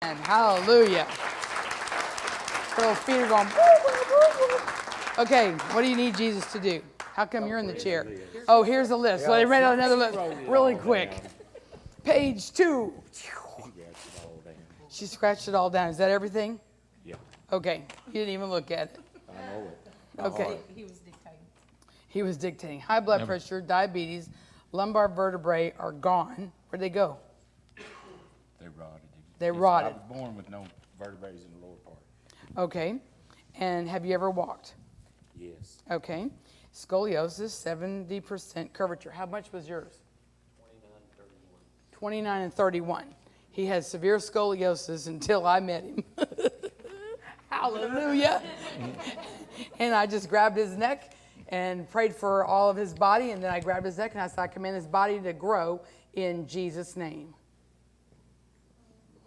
And hallelujah. Little feet are going. Woo, woo, woo, woo. Okay, what do you need Jesus to do? How come you're in the chair? Oh, here's a list. So they read out another list really quick. Page 2. She scratched it all down. Is that everything? Yeah. Okay, you didn't even look at it. I know it. Okay. He was dictating. He was dictating. High blood pressure, diabetes, lumbar vertebrae are gone. Where'd they go? They rotted. They rotted. I was born with no vertebrae in the lower part. Okay. And have you ever walked? Yes. Okay. Scoliosis, 70% curvature. How much was yours? 29 and 31. He had severe scoliosis until I met him. Hallelujah. And I just grabbed his neck and prayed for all of his body. And then I grabbed his neck and I said, I command his body to grow in Jesus' name.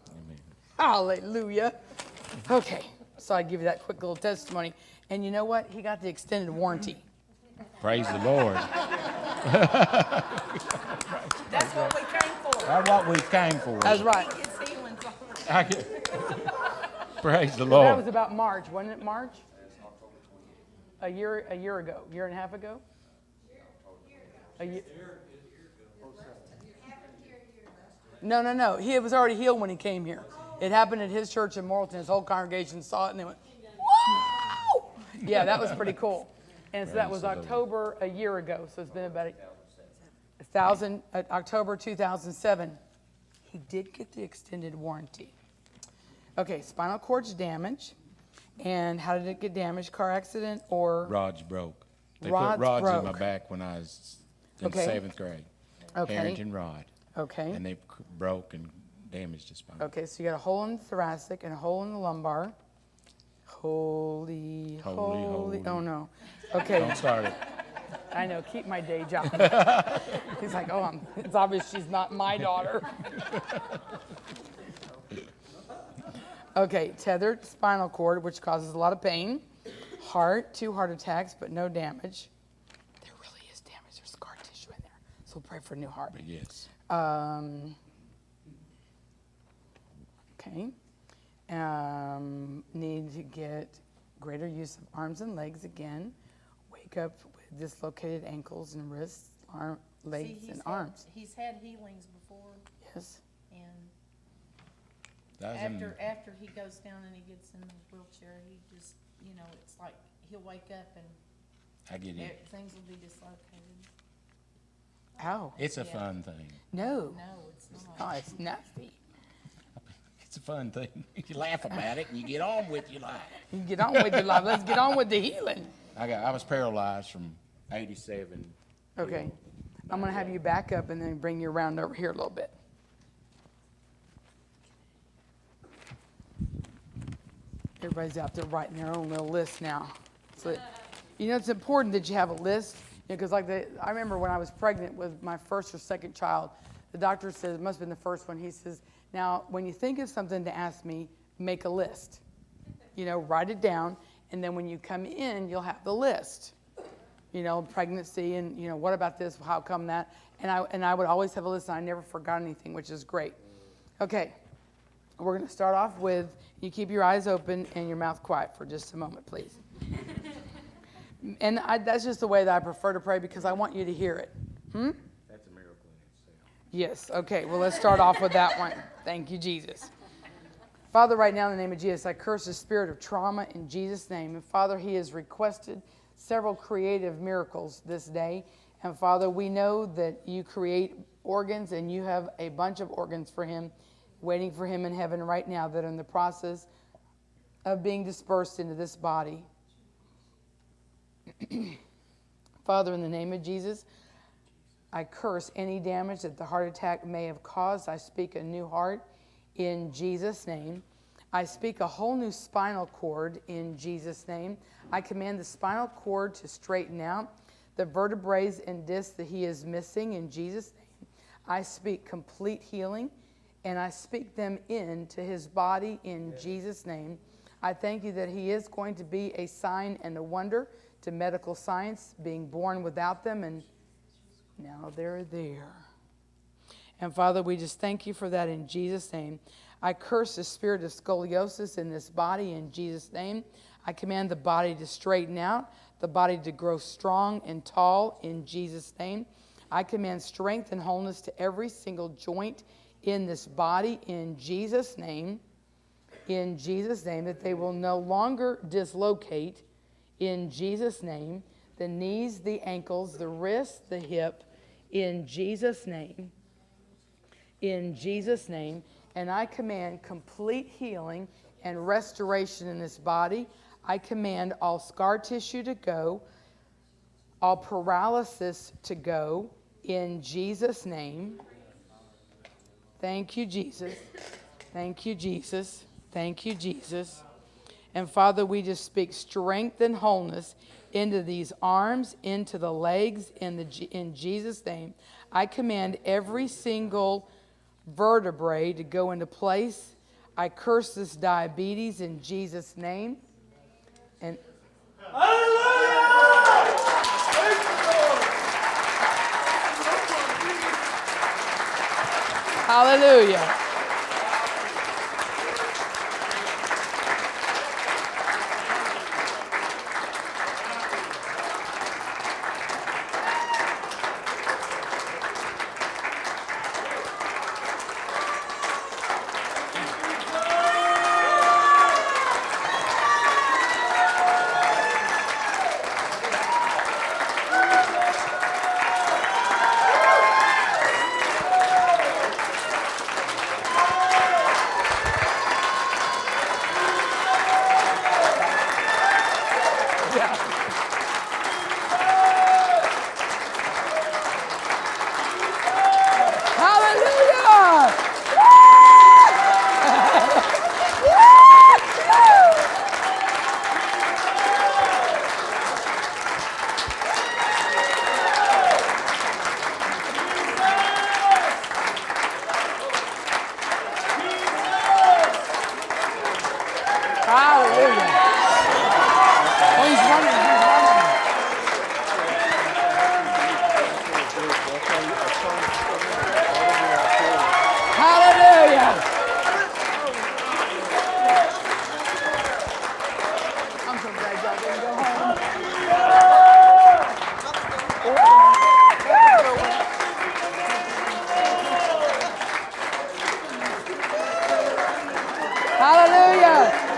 Amen. Hallelujah. Okay. So I give you that quick little testimony. And you know what? He got the extended warranty. Praise the Lord. That's what we came for. That's what we came for. That's right. He gets healing from Praise the That Lord. was about March, wasn't it? March? A year ago, year and a half ago. A year. No. He was already healed when he came here. It happened at his church in Morrilton. His whole congregation saw it and they went, "Whoa!" Yeah, that was pretty cool. And so that was October a year ago. So it's been about October 2007. He did get the extended warranty. Okay, spinal cord's damaged. And how did it get damaged? Car accident or? Rods broke. They Rods put rods in my broke. back when I was in Okay. 7th grade. Okay. Harrington rod. Okay. And they broke and damaged the spine. Okay, so you got a hole in the thoracic and a hole in the lumbar. Holy. Holy. Oh, no. Okay, Don't start it. I know. Keep my day job. He's like, oh, it's obvious she's not my daughter. Okay, tethered spinal cord, which causes a lot of pain. Heart, 2 heart attacks, but no damage. There really is damage. There's scar tissue in there. So we'll pray for a new heart. But yes. Okay. Need to get greater use of arms and legs again. Wake up with dislocated ankles and wrists, legs, and arms. He's had healings before, Yes. and That was after he goes down and he gets in the wheelchair, he just, it's like he'll wake up and I get it. things will be dislocated. Ow. It's a Yeah. fun thing. No. No, it's not. Oh, it's nasty. It's a fun thing. You laugh about it and you get on with your life. You get on with your life. Let's get on with the healing. I was paralyzed from 87. Okay. I'm going to have you back up and then bring you around over here a little bit. Everybody's out there writing their own little list now. So, it's important that you have a list. Because I remember when I was pregnant with my first or second child, the doctor says, it must have been the first one, he says, now, when you think of something to ask me, make a list. Write it down, and then when you come in, you'll have the list. Pregnancy and, what about this, how come that? And I would always have a list, and I never forgot anything, which is great. Okay, we're going to start off with, you keep your eyes open and your mouth quiet for just a moment, please. And that's just the way that I prefer to pray because I want you to hear it. That's a miracle in itself. Yes, okay, well, let's start off with that one. Thank you, Jesus. Father, right now in the name of Jesus, I curse the spirit of trauma in Jesus' name. And Father, he has requested several creative miracles this day. And Father, we know that you create organs and you have a bunch of organs for him, waiting for him in heaven right now that are in the process of being dispersed into this body. Father, in the name of Jesus, I curse any damage that the heart attack may have caused. I speak a new heart in Jesus' name. I speak a whole new spinal cord in Jesus' name. I command the spinal cord to straighten out the vertebrae and discs that he is missing in Jesus' name. I speak complete healing, and I speak them into his body in Jesus' name. I thank you that he is going to be a sign and a wonder to medical science, being born without them, and now they're there. And Father, we just thank you for that in Jesus' name. I curse the spirit of scoliosis in this body in Jesus' name. I command the body to straighten out, the body to grow strong and tall in Jesus' name. I command strength and wholeness to every single joint in this body in Jesus' name. In Jesus' name, that they will no longer dislocate in Jesus' name. The knees, the ankles, the wrists, the hip, in Jesus' name. In Jesus' name. And I command complete healing and restoration in this body. I command all scar tissue to go, all paralysis to go, in Jesus' name. Thank you, Jesus. Thank you, Jesus. Thank you, Jesus. And Father, we just speak strength and wholeness into these arms, into the legs, in Jesus' name. I command every single vertebrae to go into place. I curse this diabetes in Jesus' name. And hallelujah.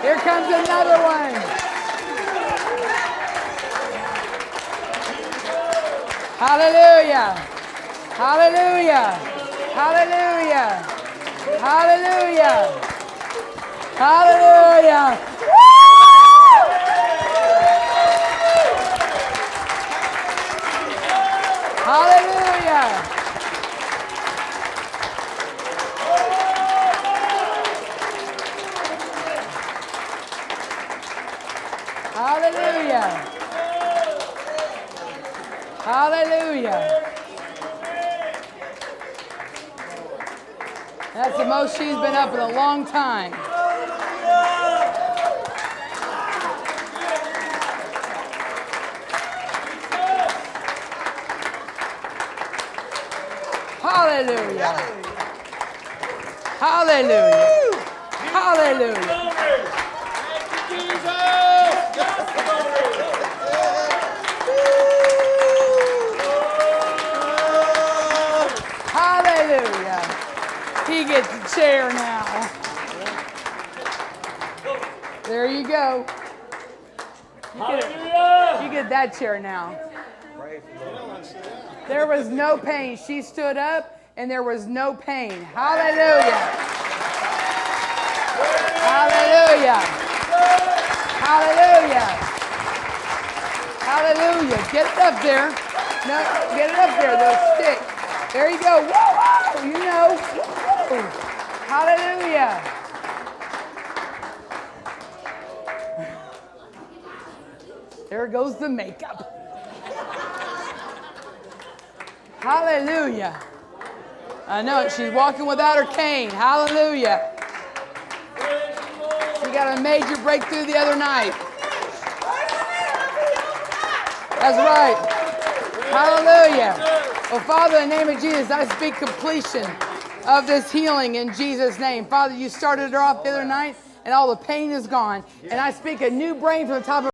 Here comes another one. Hallelujah. Hallelujah. Hallelujah. Hallelujah. Hallelujah. Hallelujah. Hallelujah. Hallelujah. That's the most she's been up in a long time. Hallelujah. Hallelujah. Hallelujah. Hallelujah. He gets a chair now. There you go. You get that chair now. There was no pain. She stood up and there was no pain. Hallelujah. Hallelujah. Hallelujah. Hallelujah. Get it up there. No, get it up there. They'll stick. There you go. Whoa, whoa. You know. Whoa. Hallelujah. There goes the makeup. Hallelujah. I know it. She's walking without her cane. Hallelujah. She got a major breakthrough the other night. That's right. Hallelujah. Well, Father, in the name of Jesus, I speak completion of this healing in Jesus' name. Father, you started her off the other night, and all the pain is gone. And I speak a new brain from the top of